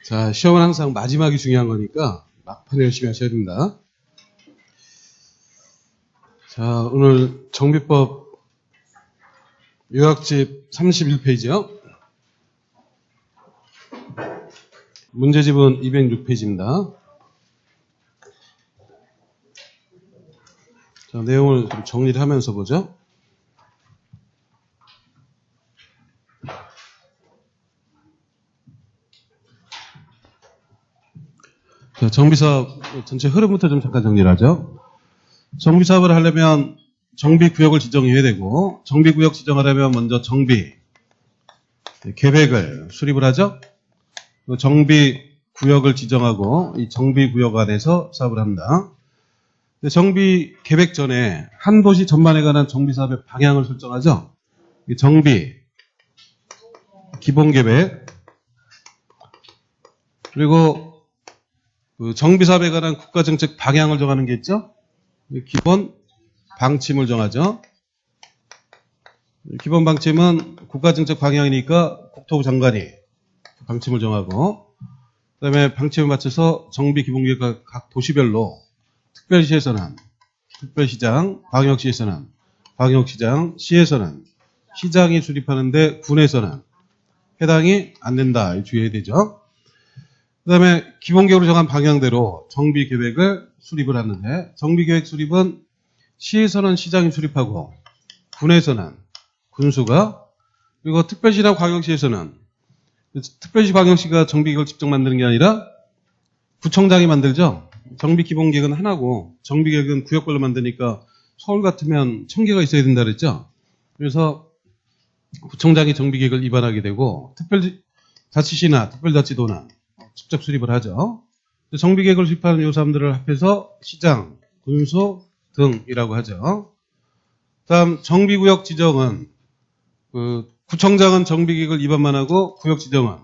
자, 시험은 항상 마지막이 중요한 거니까 막판에 열심히 하셔야 됩니다. 자, 오늘 정비법 요약집 31페이지요. 문제집은 206페이지입니다. 자, 내용을 좀 정리를 하면서 보죠. 자, 정비사업 전체 흐름부터 좀 잠깐 정리를 하죠. 정비사업을 하려면 정비구역을 지정해야 되고, 정비구역 지정하려면 먼저 정비 계획을 수립을 하죠. 정비구역을 지정하고 이 정비구역 안에서 사업을 합니다. 정비 계획 전에 한 도시 전반에 관한 정비사업의 방향을 설정하죠. 정비 기본계획, 그리고 그 정비사업에 관한 국가정책 방향을 정하는 게 있죠. 기본 방침을 정하죠. 기본 방침은 국가정책 방향이니까 국토부 장관이 방침을 정하고, 그 다음에 방침에 맞춰서 정비 기본계획 각 도시별로 특별시에서는 특별시장, 광역시에서는 광역시장, 시에서는 시장이 수립하는데 군에서는 해당이 안 된다. 주의해야 되죠. 그 다음에 기본계획으로 정한 방향대로 정비계획을 수립을 하는데, 정비계획 수립은 시에서는 시장이 수립하고 군에서는 군수가, 그리고 특별시나 광역시에서는 특별시 광역시가 정비계획을 직접 만드는 게 아니라 구청장이 만들죠. 정비기본계획은 하나고 정비계획은 구역별로 만드니까 서울 같으면 1000개가 있어야 된다 그랬죠. 그래서 구청장이 정비계획을 입안하게 되고 특별자치시나 특별자치도는 직접 수립을 하죠. 정비계획을 수립하는 이 사람들을 합해서 시장, 군수 등이라고 하죠. 다음 정비구역 지정은 구청장은 정비계획을 입안만 하고 구역 지정은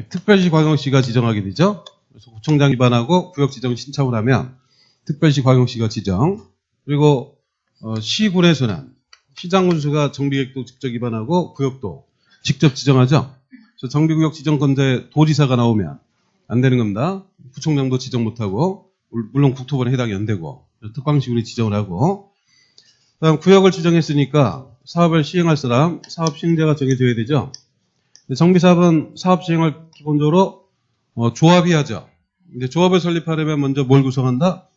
특별시 광역시가 지정하게 되죠. 그래서 구청장 입안하고 구역 지정 신청을 하면 특별시 광역시가 지정, 그리고 시군에서는 시장 군수가 정비계획도 직접 입안하고 구역도 직접 지정하죠. 그래서 정비구역 지정권자에 도지사가 나오면 안 되는 겁니다. 구청장도 지정 못하고, 물론 국토부는 해당이 안 되고, 특광시군이 지정을 하고, 그다음 구역을 지정했으니까 사업을 시행할 사람, 사업 시행자가 정해져야 되죠. 정비사업은 사업 시행을 기본적으로 조합이 하죠. 이제 조합을 설립하려면 먼저 뭘 구성한다?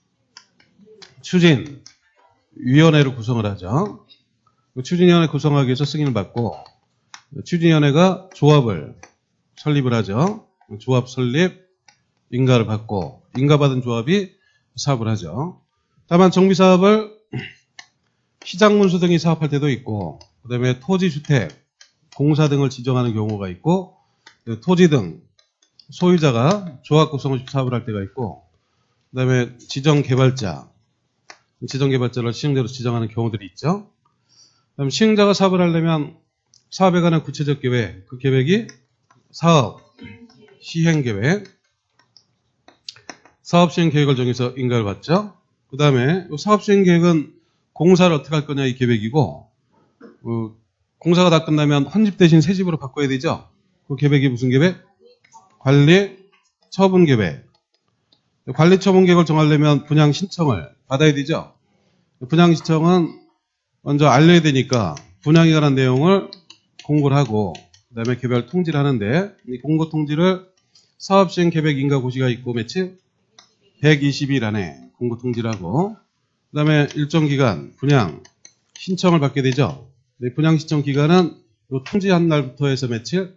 추진위원회를 구성을 하죠. 추진위원회 구성하기 위해서 승인을 받고, 추진위원회가 조합을 설립을 하죠. 조합 설립, 인가를 받고, 인가받은 조합이 사업을 하죠. 다만 정비사업을 시장군수 등이 사업할 때도 있고, 그 다음에 토지, 주택, 공사 등을 지정하는 경우가 있고, 토지 등 소유자가 조합 구성을 사업을 할 때가 있고, 그 다음에 지정개발자를 시행자로 지정하는 경우들이 있죠. 그다음 시행자가 사업을 하려면 사업에 관한 구체적 계획, 그 계획이 사업 시행계획, 사업 시행계획을 정해서 인가를 받죠. 그 다음에 사업 시행계획은 공사를 어떻게 할 거냐 이 계획이고, 공사가 다 끝나면 헌집 대신 새 집으로 바꿔야 되죠. 그 계획이 무슨 계획? 관리 처분 계획. 관리 처분 계획을 정하려면 분양 신청을 받아야 되죠. 분양 신청은 먼저 알려야 되니까 분양에 관한 내용을 공고를 하고, 그 다음에 개별 통지를 하는데, 이 공고 통지를 사업시행 계획 인가 고시가 있고 며칠? 120일 안에 공고 통지를 하고, 그 다음에 일정 기간 분양 신청을 받게 되죠. 분양 신청 기간은 요 통지한 날부터 해서 며칠?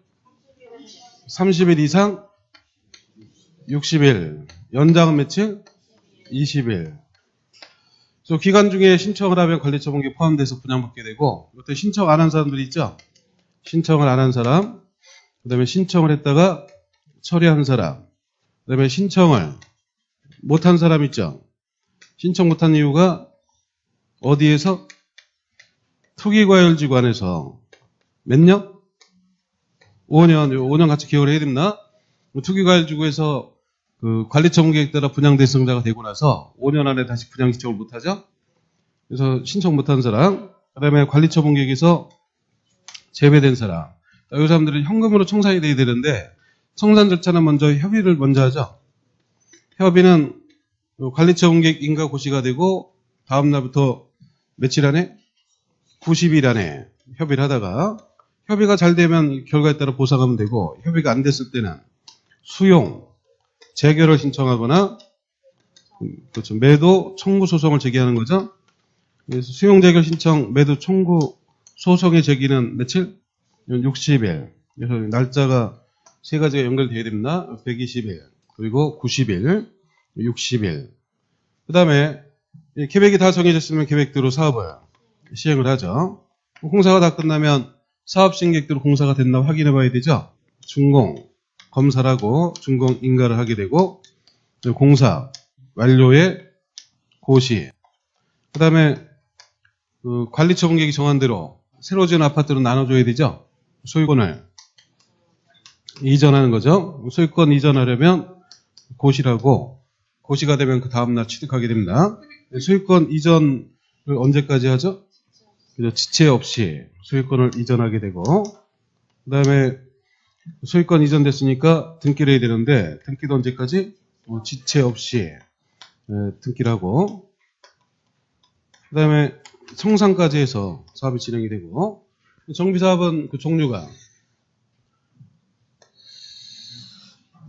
30일 이상 60일, 연장은 며칠? 20일. 그래서 기간 중에 신청을 하면 관리처분계획 포함돼서 분양받게 되고, 이때 신청 안 한 사람들이 있죠. 신청을 안 한 사람, 그 다음에 신청을 했다가 처리한 사람, 그 다음에 신청을 못한 사람 있죠. 신청 못한 이유가 어디에서? 투기과열지관에서 몇 년? 5년 같이 기억을 해야 됩니다. 투기과열지구에서 그 관리처분계획 따라 분양 대상자가 되고 나서 5년 안에 다시 분양 신청을 못하죠. 그래서 신청 못한 사람, 그 다음에 관리처분계획에서 제외된 사람. 이 사람들은 현금으로 청산이 돼야 되는데 청산 절차는 먼저 협의를 먼저 하죠. 협의는 관리처 공객 인가 고시가 되고 다음 날부터 며칠 안에? 90일 안에 협의를 하다가 협의가 잘 되면 결과에 따라 보상하면 되고 협의가 안 됐을 때는 수용, 재결을 신청하거나 그렇죠. 매도 청구 소송을 제기하는 거죠. 그래서 수용 재결 신청, 매도 청구 소송의 제기는 며칠? 60일. 그래서 날짜가 세 가지가 연결되어야 됩니다. 120일, 그리고 90일, 60일. 그 다음에 계획이 다 정해졌으면 계획대로 사업을 시행을 하죠. 공사가 다 끝나면 사업 시행계획대로 공사가 됐나 확인해 봐야 되죠. 준공, 검사를 하고 준공 인가를 하게 되고 공사 완료의 고시. 그 다음에 관리처 공객이 정한 대로 새로 지은 아파트로 나눠줘야 되죠. 소유권을 이전하는 거죠. 소유권 이전하려면 고시라고 고시가 되면 그 다음날 취득하게 됩니다. 소유권 이전을 언제까지 하죠? 지체 없이 소유권을 이전하게 되고 그 다음에 소유권 이전됐으니까 등기를 해야 되는데 등기도 언제까지? 지체 없이 등기를 하고 그 다음에 청산까지 해서 사업이 진행이 되고 정비사업은 그 종류가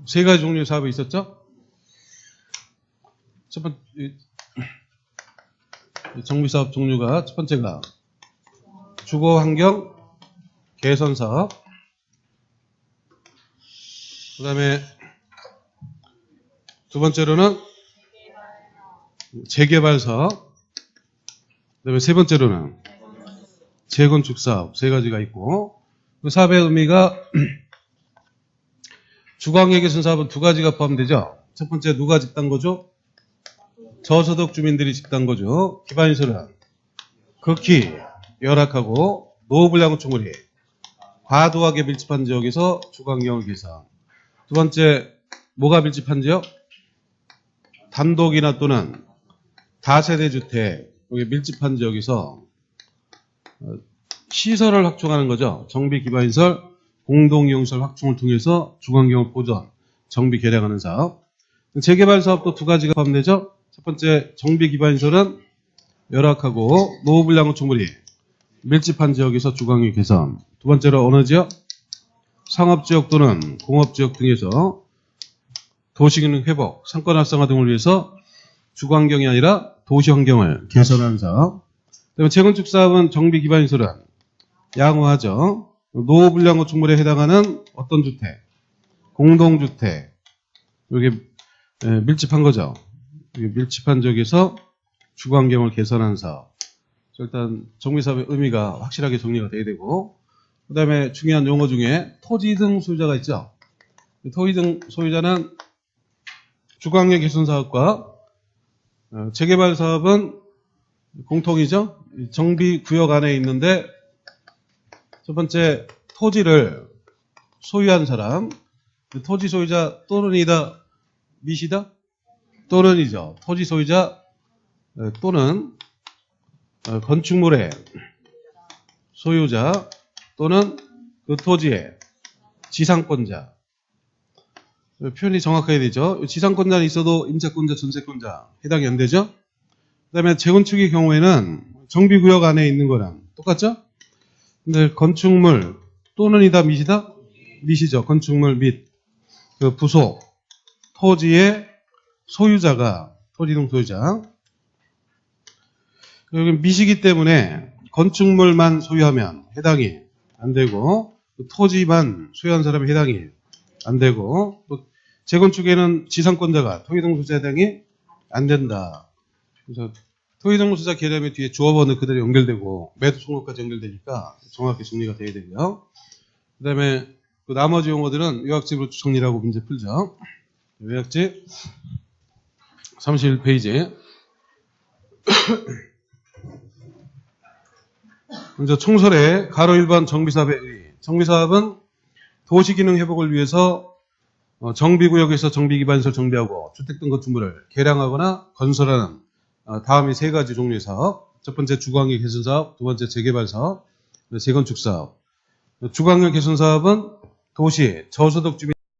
세 가지 종류의 사업이 있었죠. 첫 번째 정비사업 종류가 첫 번째가 주거환경 개선사업, 그 다음에 두 번째로는 재개발사업, 그 다음에 세 번째로는 재건축사업 세 가지가 있고 그 사업의 의미가 주거환경 개선 사업은 두 가지가 포함되죠. 첫 번째 누가 집단 거죠? 저소득 주민들이 집단 거죠. 기반시설은 극히 열악하고 노후불량 건축물이 과도하게 밀집한 지역에서 주거환경을 개선. 두 번째 뭐가 밀집한 지역? 단독이나 또는 다세대 주택 여기 밀집한 지역에서 시설을 확충하는 거죠. 정비 기반시설, 공동이용시설 확충을 통해서 주거환경을 보존, 정비 개량하는 사업. 재개발 사업도 두 가지가 포함되죠. 첫 번째 정비 기반시설은 열악하고 노후불량 건축물이 밀집한 지역에서 주거환경 개선. 두 번째로 어느 지역? 상업지역 또는 공업지역 등에서 도시기능 회복, 상권 활성화 등을 위해서 주거환경이 아니라 도시환경을 개선하는 사업. 그다음에 재건축 사업은 정비 기반시설은 양호하죠. 노후불량 건축물에 해당하는 어떤 주택? 공동주택. 이게 밀집한 거죠. 이게 밀집한 지역에서 주거환경을 개선하는 사업. 일단 정비사업의 의미가 확실하게 정리가 돼야 되고 그 다음에 중요한 용어 중에 토지 등 소유자가 있죠. 토지 등 소유자는 주거환경 개선 사업과 재개발 사업은 공통이죠. 정비구역 안에 있는데 첫 번째 토지를 소유한 사람, 토지 소유자 또는이다, 미시다? 또는이죠. 토지 소유자 또는 건축물의 소유자 또는 그 토지의 지상권자. 표현이 정확해야 되죠. 지상권자는 있어도 임차권자, 전세권자 해당이 안 되죠. 그 다음에 재건축의 경우에는 정비구역 안에 있는 거랑 똑같죠? 근데 건축물 또는이다, 미시다? 미시죠. 건축물 및 그 부속, 토지의 소유자가 토지등 소유자. 여기 미시기 때문에 건축물만 소유하면 해당이 안 되고 토지만 소유한 사람이 해당이 안 되고 또 재건축에는 지상권자가 토지등 소유자 해당이 안 된다. 그래서 토지등 소유자 개념의 뒤에 조합원은 그대로 연결되고 매도 청구까지 연결되니까 정확히 정리가 돼야 되고요. 그 다음에 그 나머지 용어들은 요약집으로 정리하고 문제 풀죠. 요약집 31페이지. 먼저 총설에 가로 1번 정비사업의 의의. 정비사업은 도시기능 회복을 위해서 정비구역에서 정비기반시설 정비하고 주택 등 건축물을 개량하거나 건설하는 다음이 세 가지 종류의 사업. 첫 번째 주거환경 개선 사업, 두 번째 재개발 사업, 재건축 사업. 주거환경 개선 사업은 도시, 저소득 주민